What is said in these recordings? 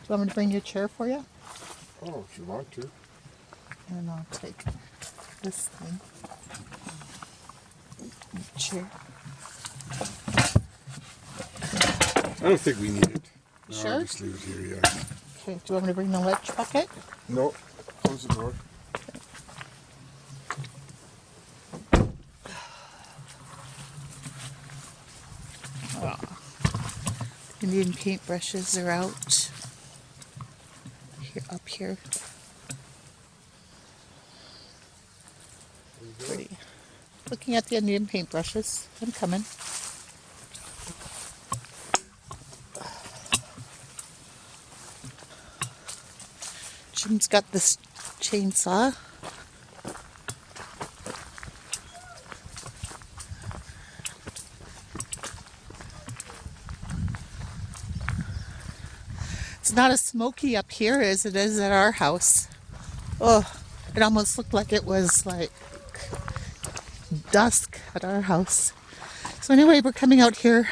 you want me to bring your chair for you? Oh, if you want to. And I'll take this thing. Chair. I don't think we need it. No, Sure? I'll just leave it here, yeah. Okay, do you want me to bring the lunch bucket? No, close the door. Indian paintbrushes are out. Here, up here. Pretty. Looking at the Indian paintbrushes. I'm coming. Jim's got this chainsaw. It's not as smoky up here as it is at our house. Oh, it almost looked like it was like dusk at our house. So anyway, we're coming out here.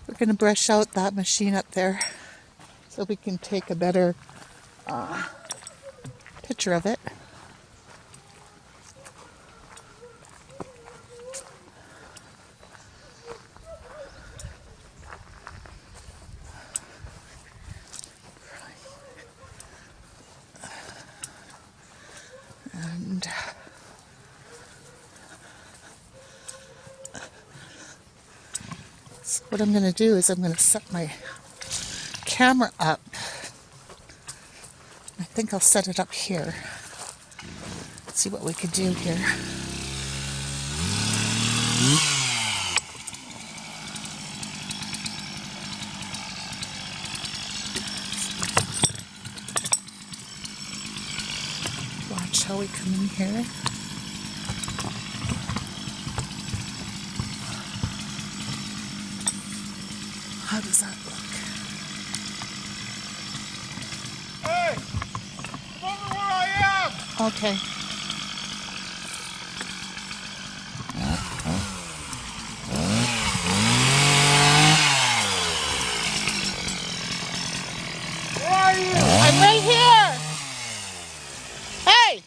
We're going to brush out that machine up there so we can take a better picture of it. And so what I'm going to do is I'm going to set my camera up. I think I'll set it up here. Let's see what we can do here. Watch how we come in here. How does that look? Hey! Come over where I am! Okay. Where are you? I'm right here! Hey!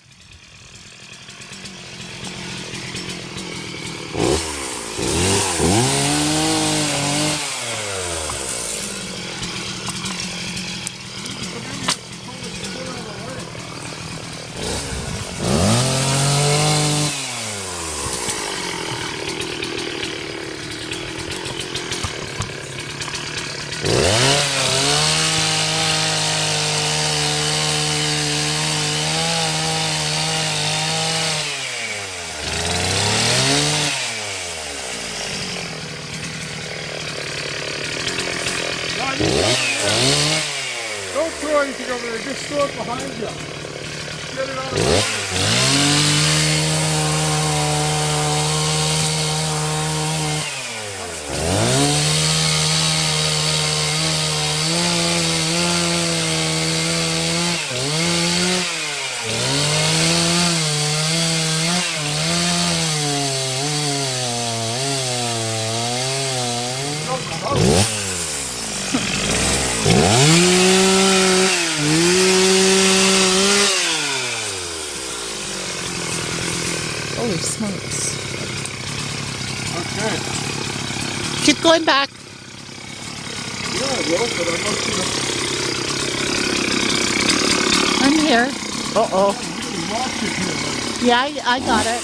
Don't throw anything over there, just throw it behind you. Get it out of the way. Holy smokes. Okay. Keep going back. Yeah, I will, but I'm not gonna I'm here. Uh-oh. really watch it here, buddy. Yeah, I got it.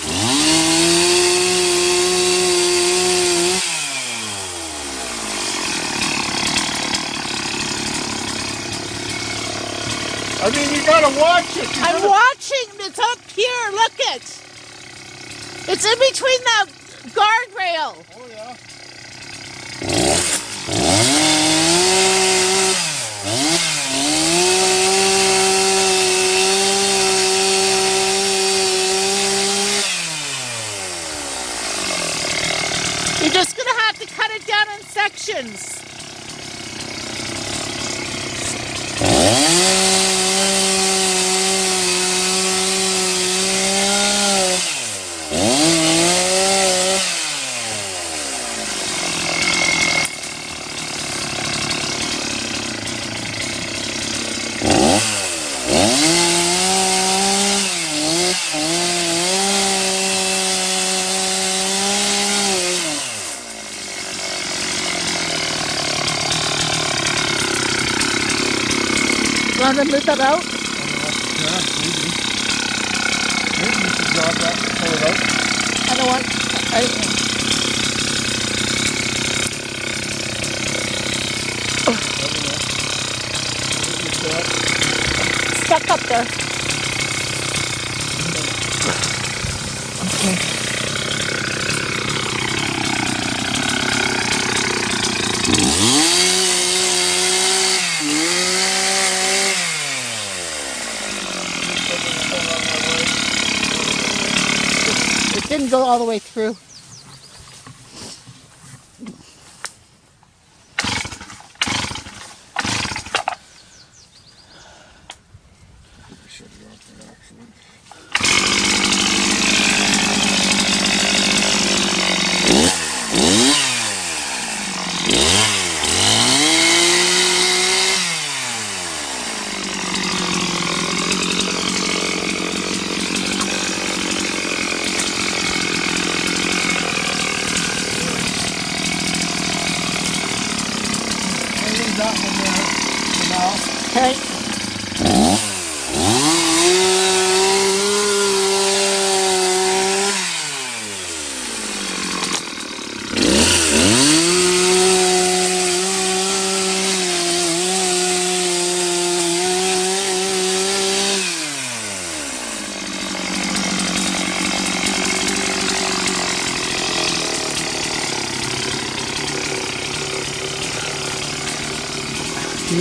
I mean, you gotta watch it. I'm watching. It's up here. Look it. It's in between the guardrail. Oh, yeah. You're just going to have to cut it down in sections. want to move that out? Yeah, maybe. Maybe you should drop that and pull it out. I don't want. I, stuck up there. Okay. It didn't go all the way through. Shut it off by accident. I'll leave that one there for now. Okay.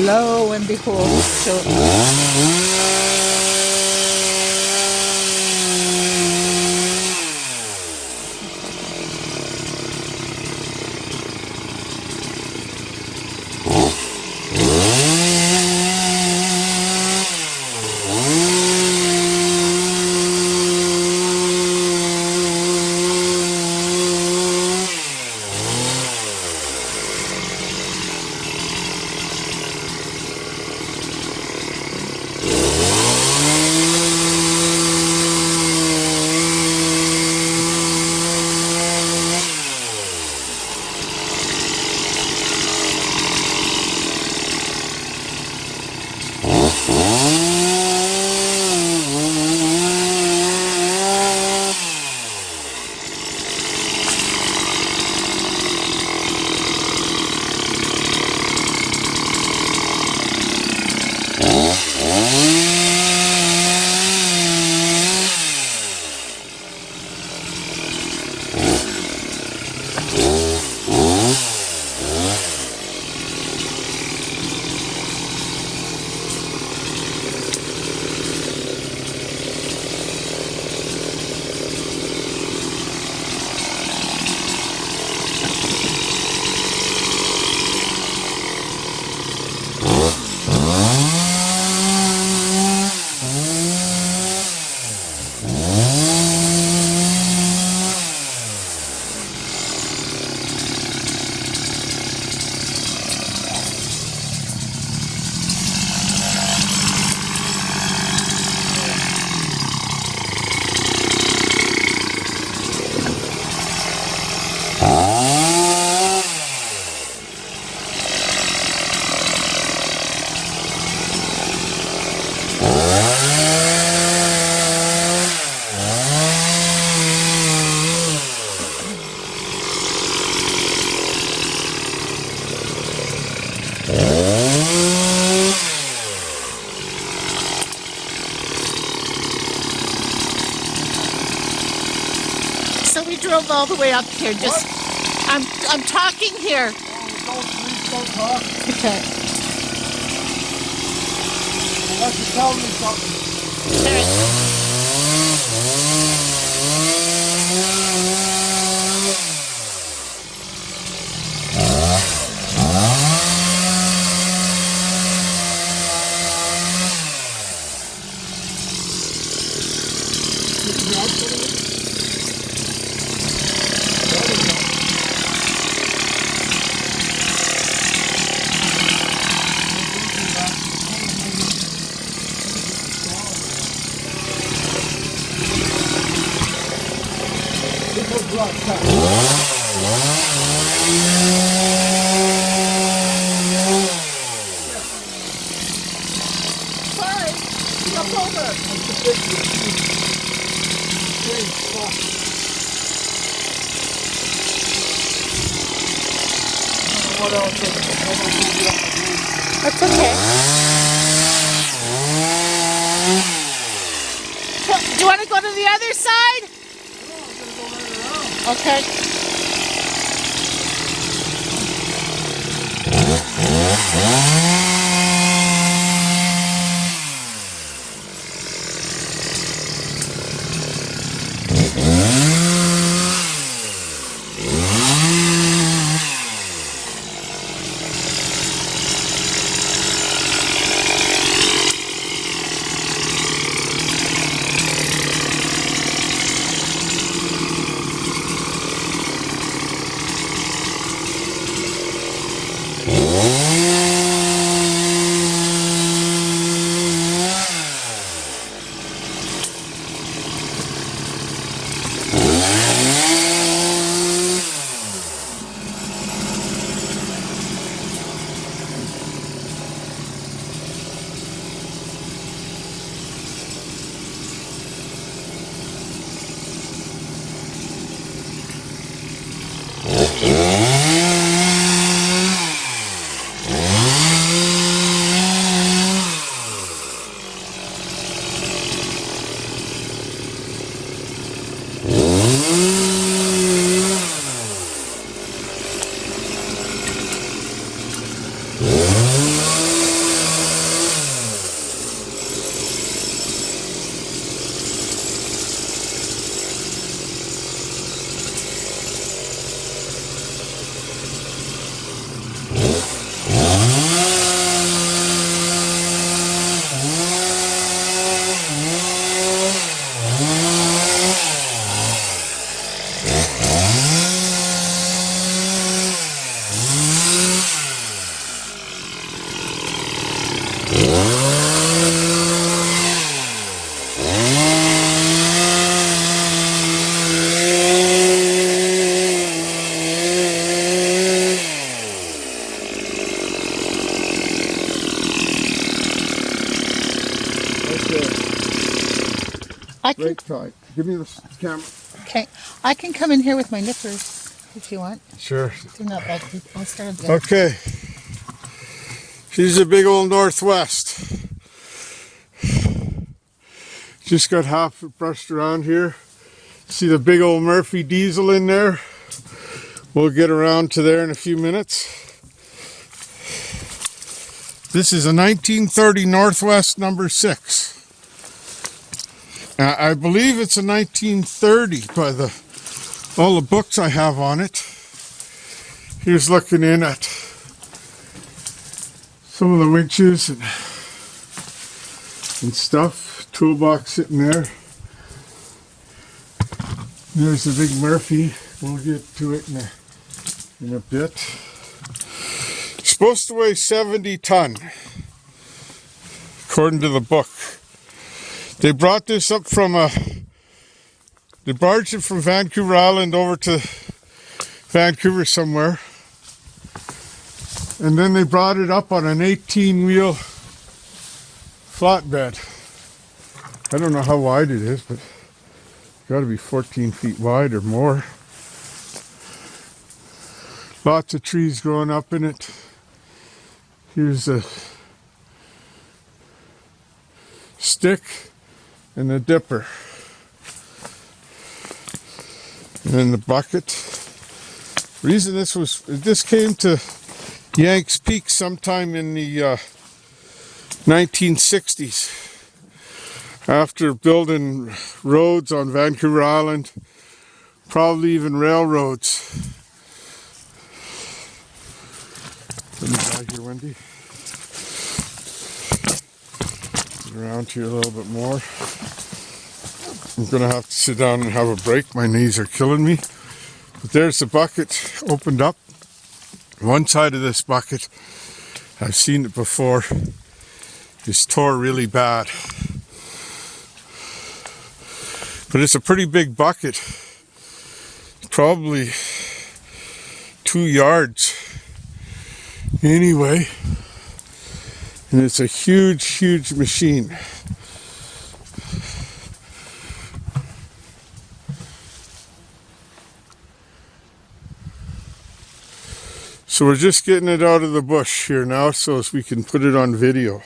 Lo and behold, so we drove all the way up here. Just I'm talking here. Please don't talk. Okay. Unless you tell me something. that. That's a big spot. What else? That's okay. Do you want to go to the other side? No, I'm gonna go right around. Okay. I can. Break tight. Give me the camera. Okay. I can come in here with my nippers if you want. Sure. They're not that deep. I'll start again. Okay. She's a big old Northwest. Just got half brushed around here. See the big old Murphy diesel in there? We'll get around to there in a few minutes. This is a 1930 Northwest number 6. I believe it's a 1930 by all the books I have on it. Here's looking in at some of the winches and stuff. Toolbox sitting there. There's the big Murphy. We'll get to it in a bit. It's supposed to weigh 70 ton, according to the book. They brought this up they barged it from Vancouver Island over to Vancouver somewhere. And then they brought it up on an 18-wheel flatbed. I don't know how wide it is, but it's got to be 14 feet wide or more. Lots of trees growing up in it. Here's a stick and a dipper. And then the bucket. Reason this came to Yanks Peak sometime in the 1960s. After building roads on Vancouver Island, probably even railroads. Let me back here, Wendy. Get around here a little bit more. I'm going to have to sit down and have a break. My knees are killing me. But there's the bucket opened up. One side of this bucket, I've seen it before, is tore really bad. But it's a pretty big bucket. Probably 2 yards. Anyway, and it's a huge, huge machine. So we're just getting it out of the bush here now so as we can put it on video.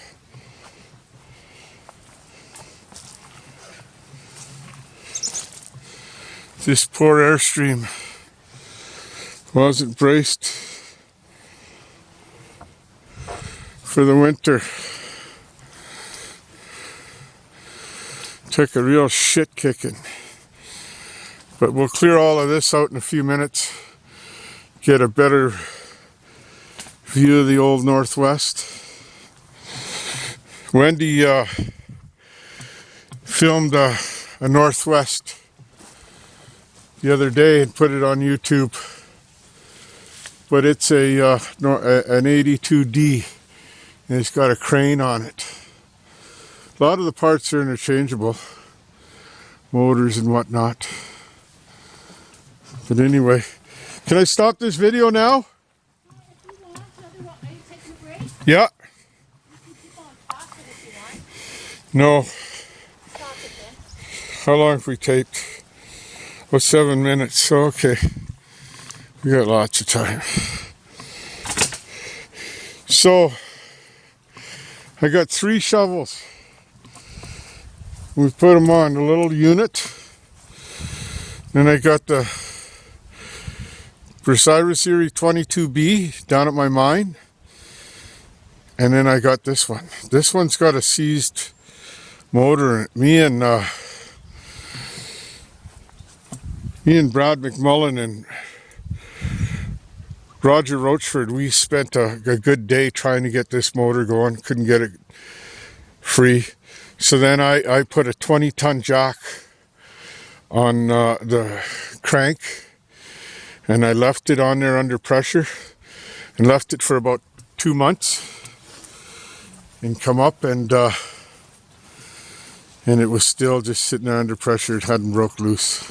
This poor Airstream wasn't braced for the winter. Took a real shit kicking. But we'll clear all of this out in a few minutes. Get a better view of the old Northwest. Wendy filmed a Northwest the other day and put it on YouTube. But it's an 82D and it's got a crane on it. A lot of the parts are interchangeable, motors and whatnot. But anyway, can I stop this video now? Yeah. No. How long have we taped? Oh, 7 minutes. So, okay. We got lots of time. So, I got 3 shovels. We put them on a little unit. Then I got the Brasiris Series 22B down at my mine. And then I got this one. This one's got a seized motor in it. Me and Brad McMullen and Roger Rochford, we spent a good day trying to get this motor going. Couldn't get it free. So then I put a 20-ton jack on the crank and I left it on there under pressure and left it for about 2 months and come up and it was still just sitting there under pressure. It hadn't broke loose.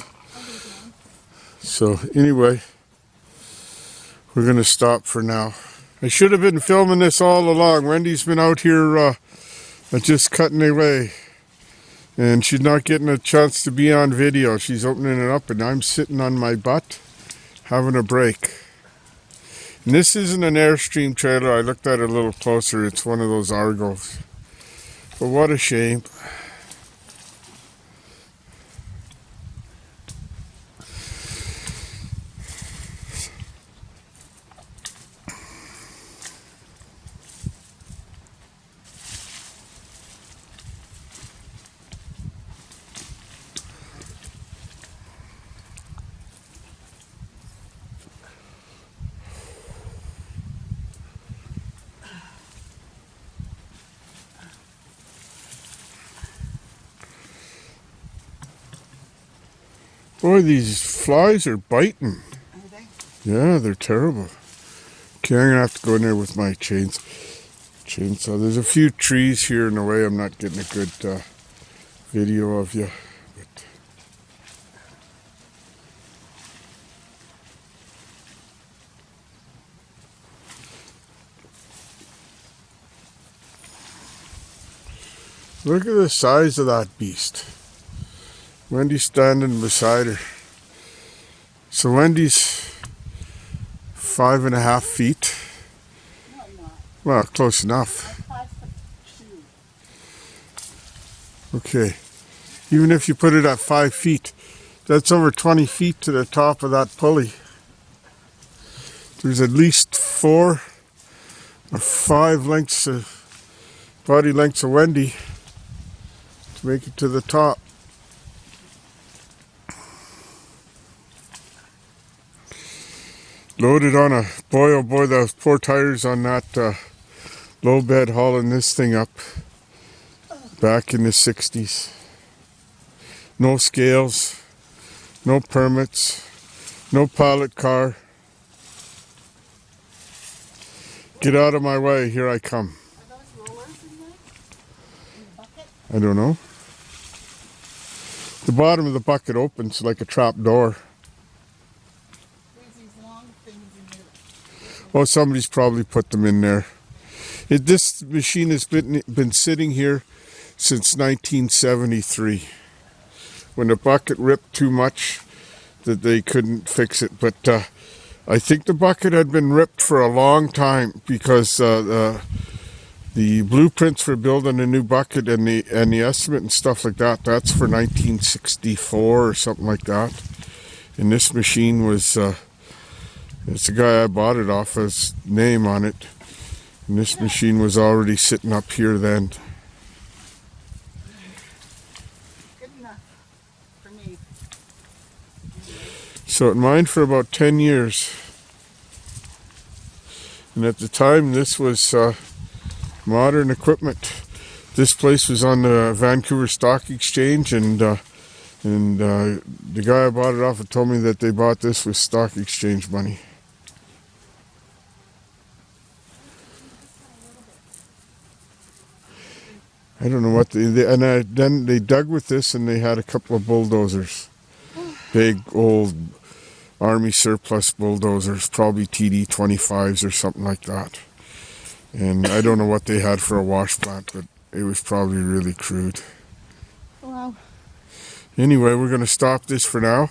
So anyway, we're going to stop for now. I should have been filming this all along. Wendy's been out here just cutting away. And she's not getting a chance to be on video. She's opening it up and I'm sitting on my butt having a break. And this isn't an Airstream trailer. I looked at it a little closer. It's one of those Argos. But what a shame. Boy, these flies are biting. Are they? Yeah, they're terrible. Okay, I'm going to have to go in there with my chainsaw. There's a few trees here in the way. I'm not getting a good video of you. But look at the size of that beast. Wendy's standing beside her. So Wendy's 5.5 feet. No, I'm not. Well, close enough. I'm 5'2". Okay. Even if you put it at 5 feet, that's over 20 feet to the top of that pulley. There's at least 4 or 5 lengths of body lengths of Wendy to make it to the top. Loaded on a, boy oh boy, those poor tires on that low bed hauling this thing up back in the 60s. No scales, no permits, no pilot car. Get out of my way, here I come. Are those rollers in there? In the bucket? I don't know. The bottom of the bucket opens like a trap door. There's these long things in here. Oh, somebody's probably put them in there. This machine has been sitting here since 1973, when the bucket ripped too much that they couldn't fix it. But I think the bucket had been ripped for a long time because the blueprints for building a new bucket and the estimate and stuff like that, that's for 1964 or something like that. And this machine was, it's the guy I bought it off, his name on it. And this machine was already sitting up here then. Good enough for me. So it mined for about 10 years. And at the time, this was modern equipment. This place was on the Vancouver Stock Exchange, and the guy I bought it off had told me that they bought this with stock exchange money. I don't know what then they dug with this, and they had a couple of bulldozers, big old Army surplus bulldozers, probably TD-25s or something like that. And I don't know what they had for a wash plant, but it was probably really crude. Wow. Anyway, we're going to stop this for now.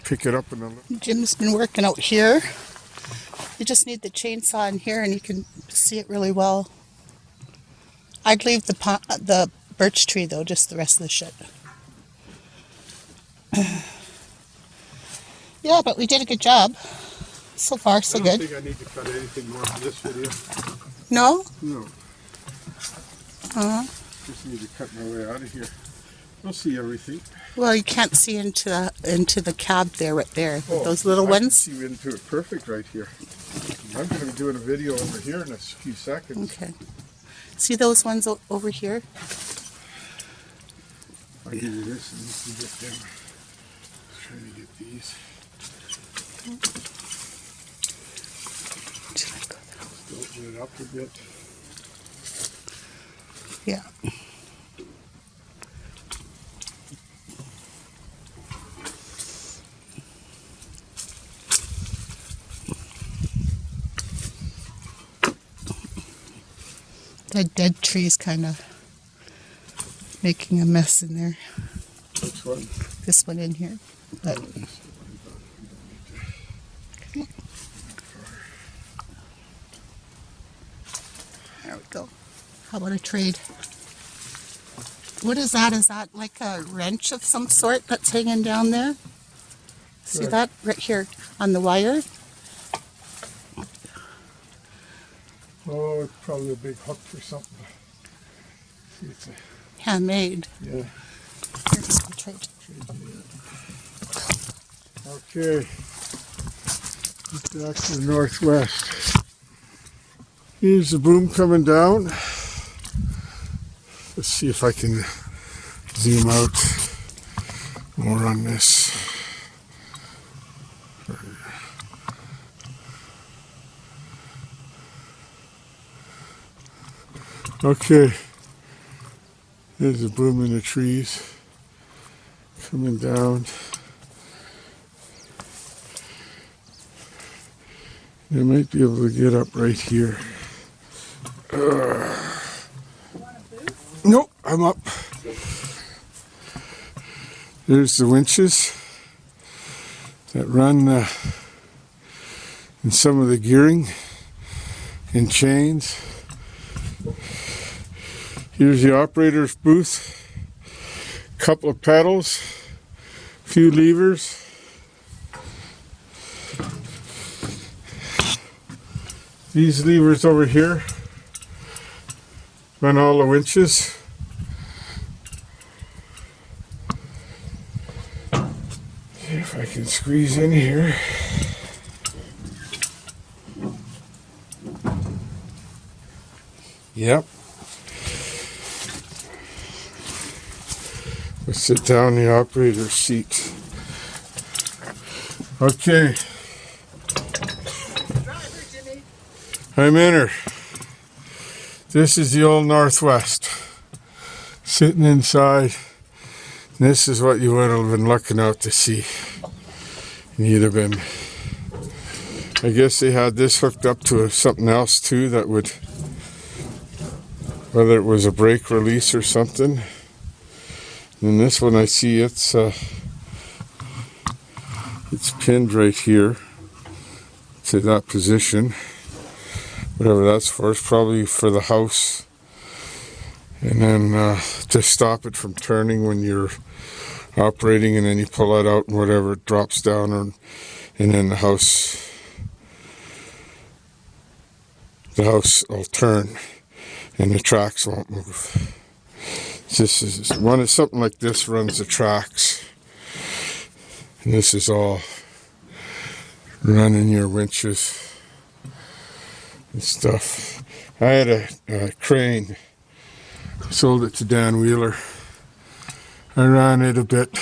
Pick it up in a little. Jim's been working out here. You just need the chainsaw in here and you can see it really well. I'd leave the birch tree though, just the rest of the shit. Yeah, but we did a good job. So far, so good. I don't think I need to cut anything more for this video. No? No. Just need to cut my way out of here. I'll see everything. Well, you can't see into the cab there, right there. Oh, Those little I can ones. see into it perfect right here. I'm going to be doing a video over here in a few seconds. Okay. See those ones over here? I'll give you this and you can get them. Trying to get these. Open it up a bit. Yeah. That dead tree's kind of making a mess in there. Which one? This one in here. But there we go. How about a trade? What is that? Is that like a wrench of some sort that's hanging down there? See Right. that? Right here on the wire? Oh, it's probably a big hook for something. See, it's a, Handmade. yeah. Here's the trade. Okay. Back to the northwest. Here's the boom coming down. Let's see if I can zoom out more on this. Okay. There's a boom in the trees coming down. I might be able to get up right here. Nope, I'm up. There's the winches that run in some of the gearing and chains. Here's the operator's booth. Couple of pedals, few levers. These levers over here run all the winches. See if I can squeeze in here. Yep. Let's sit down in the operator's seat. Okay. I'm in her. This is the old Northwest. Sitting inside. This is what you would have been looking out to see. And you'd have been. I guess they had this hooked up to something else too that would, whether it was a brake release or something. And this one I see it's pinned right here to that position. Whatever that's for. It's probably for the house. And then to stop it from turning when you're operating, and then you pull it out and whatever, it drops down, and then the house will turn and the tracks won't move. This is something like this runs the tracks, and this is all running your winches and stuff. I had a crane. Sold it to Dan Wheeler. I ran it a bit.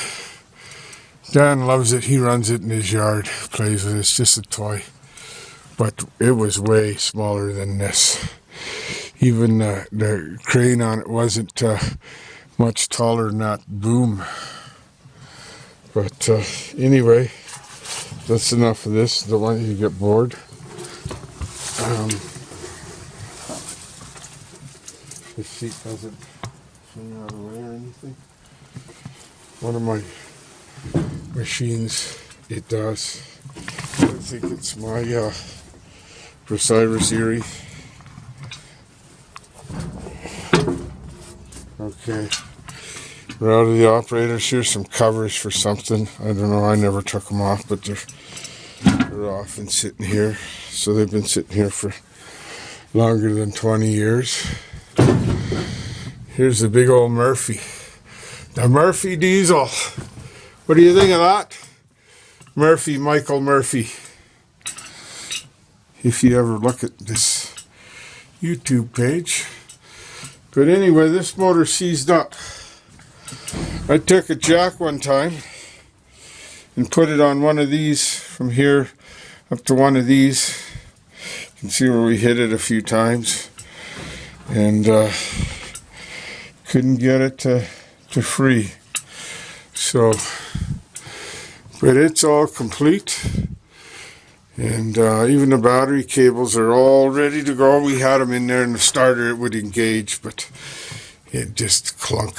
Dan loves it. He runs it in his yard, plays with it. It's just a toy. But it was way smaller than this. Even the crane on it wasn't much taller than that boom. But anyway, that's enough of this. Don't want you to get bored. This seat doesn't swing out of the way or anything. One of my machines, it does. I think it's my Osiris Erie. Okay, we're out of the operators. Here's some covers for something. I don't know, I never took them off, but they're off and sitting here. So they've been sitting here for longer than 20 years. Here's the big old Murphy. The Murphy diesel. What do you think of that? Murphy, Michael Murphy. If you ever look at this YouTube page. But anyway, this motor seized up. I took a jack one time and put it on one of these from here up to one of these. You can see where we hit it a few times. And couldn't get it to free. So, but it's all complete. And even the battery cables are all ready to go. We had them in there in the starter. It would engage, but it just clunk.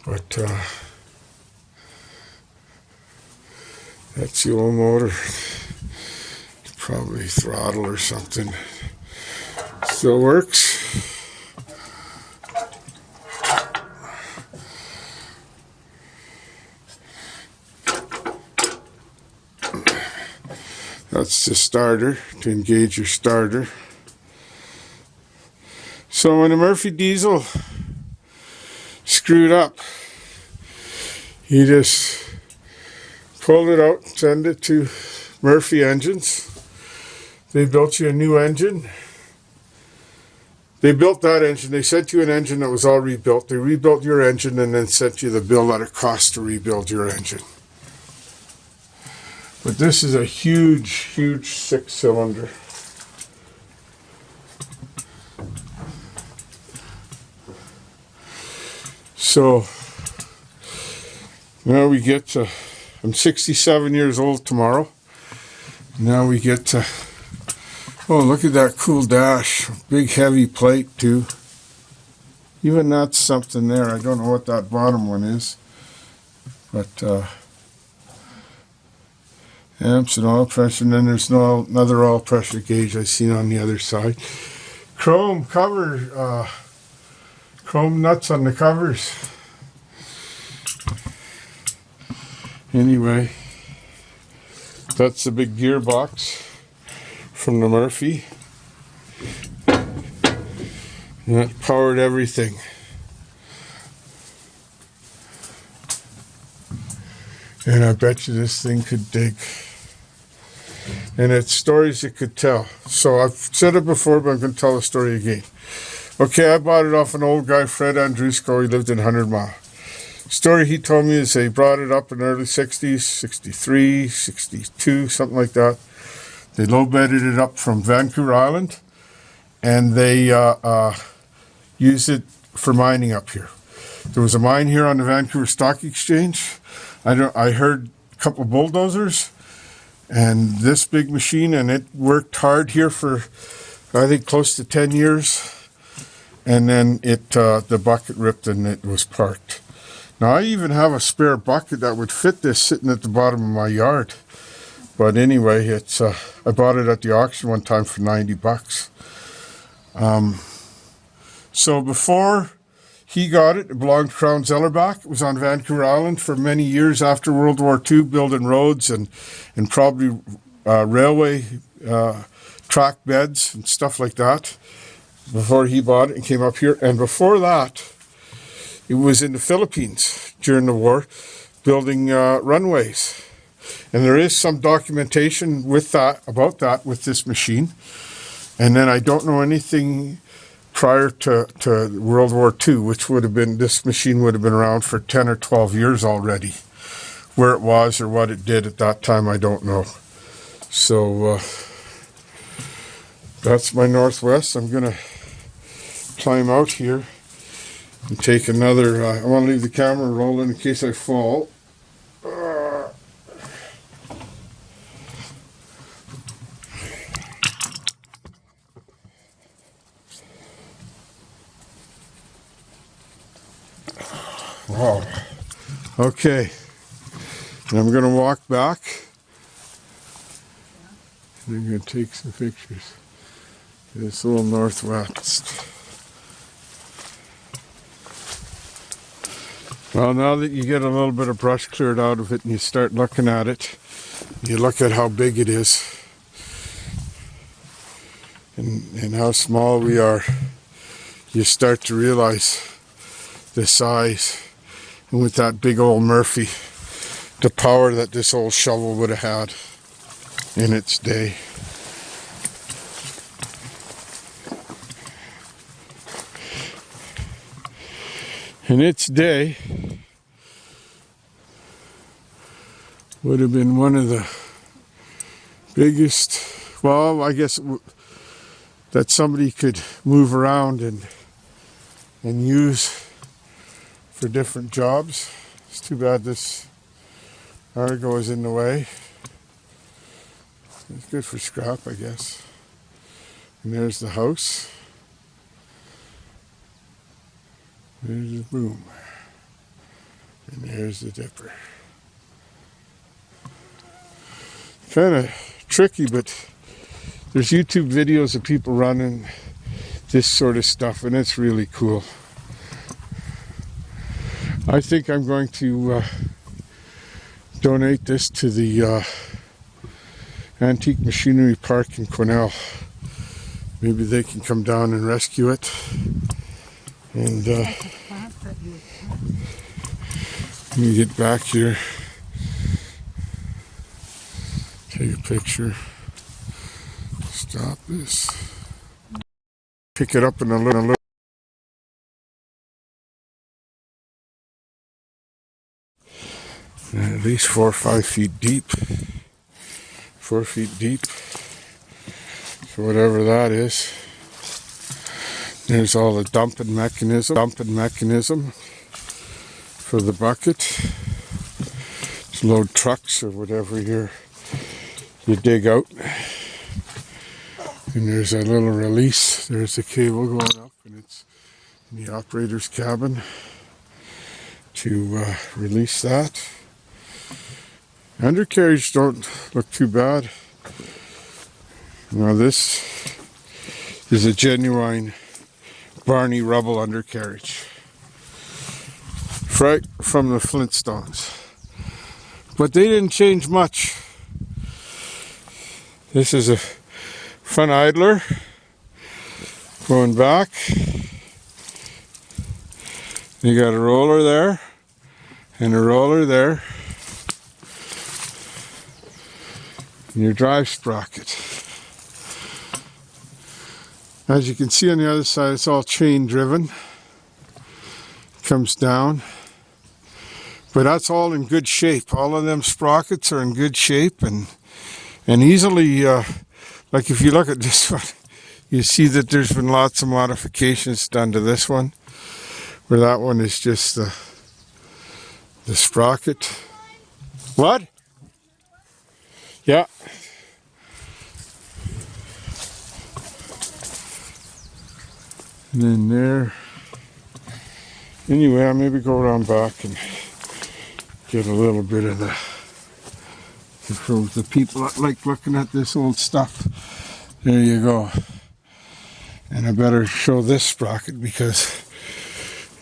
But that's the old motor. Probably throttle or something. Still works. That's the starter, to engage your starter. So when the Murphy diesel screwed up, you just pulled it out, send it to Murphy Engines. They built you a new engine. They built that engine. They sent you an engine that was all rebuilt. They rebuilt your engine and then sent you the bill that it cost to rebuild your engine. But this is a huge, huge 6-cylinder. So now we get to, I'm 67 years old tomorrow. Now we get to, oh, look at that cool dash. Big heavy plate too. Even that's something there. I don't know what that bottom one is. But amps and oil pressure, and then there's another oil pressure gauge I seen on the other side. Chrome cover, chrome nuts on the covers. Anyway, that's the big gearbox from the Murphy. And that powered everything. And I bet you this thing could dig. And it's stories it could tell. So I've said it before, but I'm going to tell the story again. Okay, I bought it off an old guy, Fred Andrusko. He lived in 100 Mile. Story he told me is they brought it up in the early 60s, 63, 62, something like that. They low-bedded it up from Vancouver Island, and they used it for mining up here. There was a mine here on the Vancouver Stock Exchange. I heard a couple bulldozers and this big machine, and it worked hard here for, I think, close to 10 years. And then the bucket ripped and it was parked. Now, I even have a spare bucket that would fit this sitting at the bottom of my yard. But anyway, it's I bought it at the auction one time for $90. So before he got it, it belonged to Crown Zellerbach. It was on Vancouver Island for many years after World War II, building roads and probably railway track beds and stuff like that. Before he bought it and came up here. And before that, it was in the Philippines during the war, building runways. And there is some documentation with that, about that, with this machine. And then I don't know anything prior to World War II, which would have been, this machine would have been around for 10 or 12 years already. Where it was or what it did at that time, I don't know. So that's my Northwest. I'm going to climb out here and take another, I want to leave the camera rolling in case I fall. Wow. Okay. And I'm going to walk back. And I'm going to take some pictures. This little Northwest. Well, now that you get a little bit of brush cleared out of it and you start looking at it, you look at how big it is and how small we are, you start to realize the size. And with that big old Murphy, the power that this old shovel would have had in its day. In its day, would have been one of the biggest, well, I guess that somebody could move around and use for different jobs. It's too bad this argo is in the way. It's good for scrap, I guess. And there's the house. There's the boom. And there's the dipper. Kind of tricky, but there's YouTube videos of people running this sort of stuff, and it's really cool. I think I'm going to donate this to the Antique Machinery Park in Quesnel. Maybe they can come down and rescue it. And let me get back here. Take a picture. Stop this. Pick it up in a little. At least 4 or 5 feet deep. 4 feet deep. So whatever that is. There's all the dumping mechanism for the bucket. To load trucks or whatever you dig out. And there's a little release. There's the cable going up, and it's in the operator's cabin to release that. Undercarriage don't look too bad. Now this is a genuine Barney Rubble undercarriage. Right from the Flintstones. But they didn't change much. This is a front idler going back. You got a roller there and a roller there. And your drive sprocket. As you can see on the other side, it's all chain driven. Comes down. But that's all in good shape. All of them sprockets are in good shape and easily, like if you look at this one, you see that there's been lots of modifications done to this one. Where that one is just the sprocket. What? Yeah. And then there. Anyway, I'll maybe go around back and get a little bit of the For the people that like looking at this old stuff, there you go. And I better show this sprocket because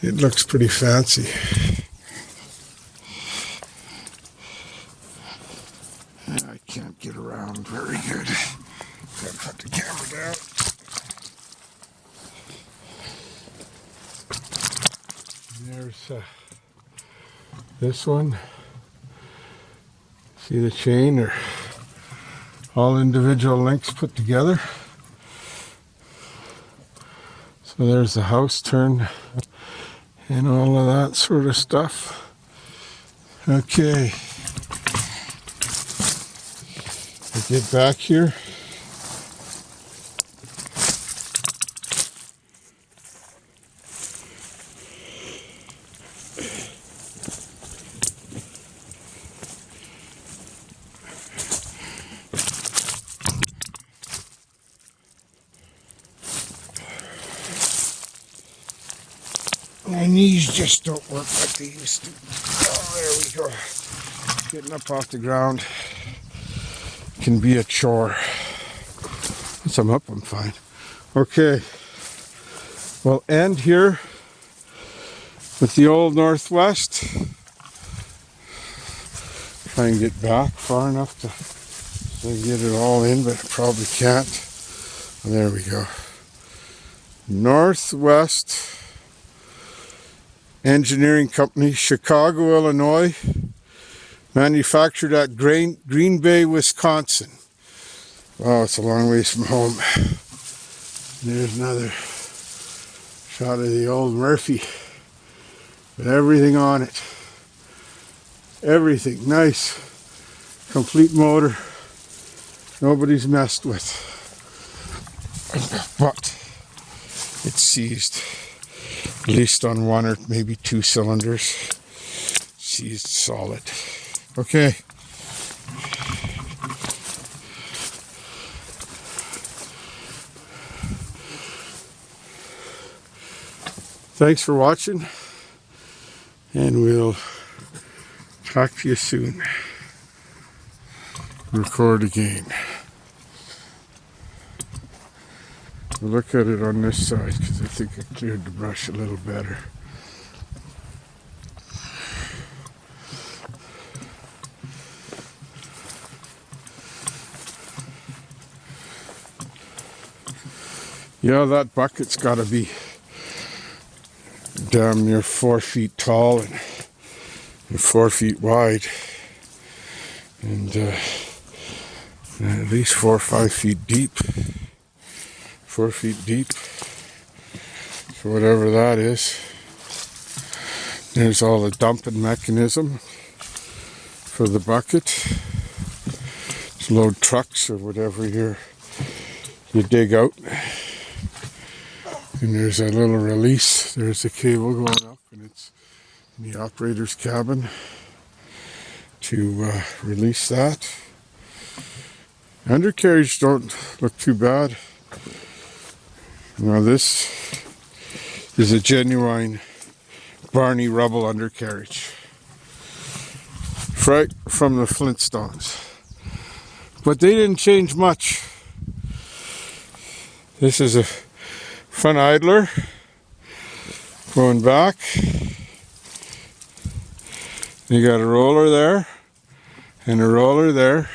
it looks pretty fancy. I can't get around very good. Gotta put the camera down. There's this one. See the chain? Or all individual links put together. So there's the house turn and all of that sort of stuff. Okay. I get back here. My knees just don't work like they used to. Oh, there we go. Getting up off the ground can be a chore. Once I'm up, I'm fine. Okay. We'll end here with the old Northwest. Try and get back far enough to get it all in, but I probably can't. There we go. Northwest Engineering Company, Chicago, Illinois, manufactured at Green Bay, Wisconsin. Wow, it's a long ways from home. There's another shot of the old Murphy with everything on it. Everything nice, complete motor, nobody's messed with. But it's seized. At least on one or maybe two cylinders. Seized solid. Okay. Thanks for watching, and we'll talk to you soon. Record again. We'll look at it on this side because I think I cleared the brush a little better. Yeah, that bucket's got to be damn near 4 feet tall and 4 feet wide, and at least 4 or 5 feet deep. 4 feet deep. So whatever that is. There's all the dumping mechanism for the bucket to load trucks or whatever you dig out. And there's a little release. There's a cable going up, and it's in the operator's cabin to release that. Undercarriage don't look too bad. Now this is a genuine Barney Rubble undercarriage, right from the Flintstones. But they didn't change much. This is a front idler going back. You got a roller there and a roller there.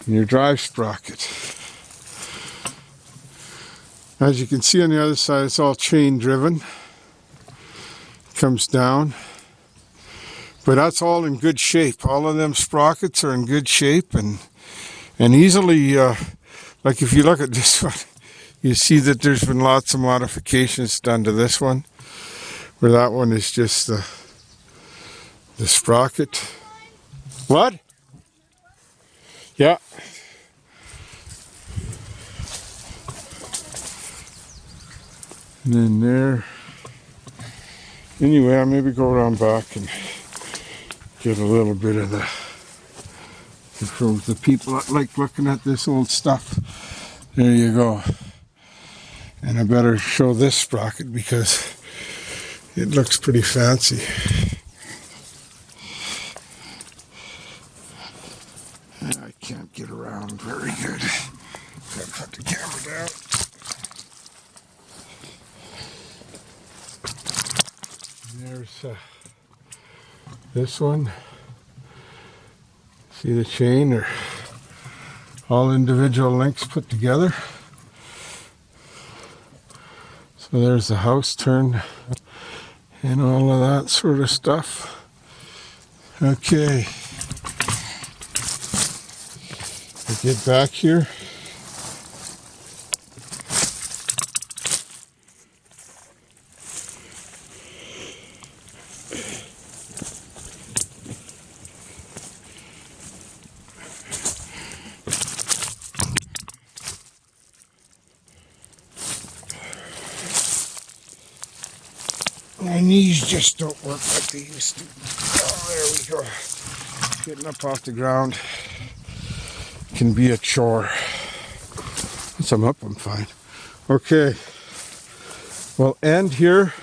And your drive sprocket. As you can see on the other side, it's all chain driven. Comes down. But that's all in good shape. All of them sprockets are in good shape and easily, like if you look at this one, you see that there's been lots of modifications done to this one. Where that one is just the sprocket. What? Yeah. And then there. Anyway, I'll maybe go around back and get a little bit of the people that like looking at this old stuff. There you go. And I better show this sprocket because it looks pretty fancy. camera down. There's this one. See the chain? They're all individual links put together. So there's the house turn and all of that sort of stuff. Okay. I get back here. My knees just don't work like they used to. Oh, there we go. Getting up off the ground can be a chore. Once I'm up, I'm fine. Okay. We'll end here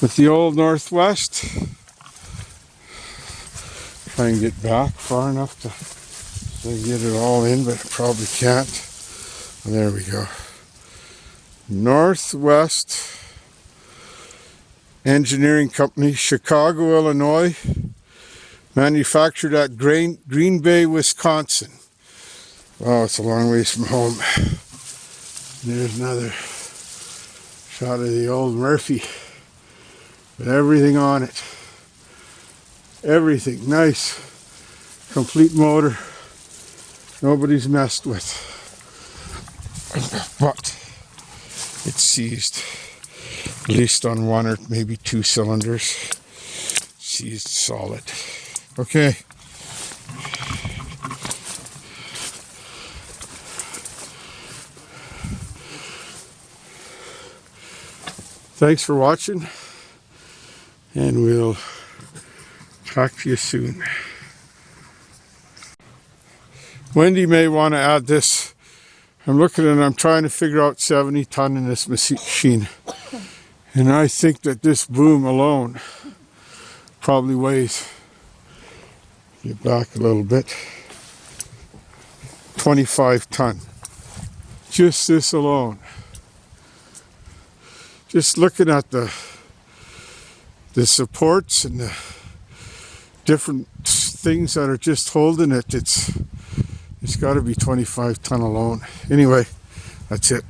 with the old Northwest. Try and get back far enough to get it all in, but I probably can't. There we go. Northwest Engineering Company, Chicago, Illinois. Manufactured at Green Bay, Wisconsin. Wow, it's a long ways from home. There's another shot of the old Murphy with everything on it. Everything nice, complete motor. Nobody's messed with, but it's seized, at least on one or maybe two cylinders. Seized solid. Okay. Thanks for watching, and we'll talk to you soon. Wendy may want to add this. I'm looking and I'm trying to figure out 70 ton in this machine. And I think that this boom alone probably weighs, get back a little bit, 25 ton. Just this alone. Just looking at the supports and the different things that are just holding it, it's got to be 25 ton alone. Anyway, that's it.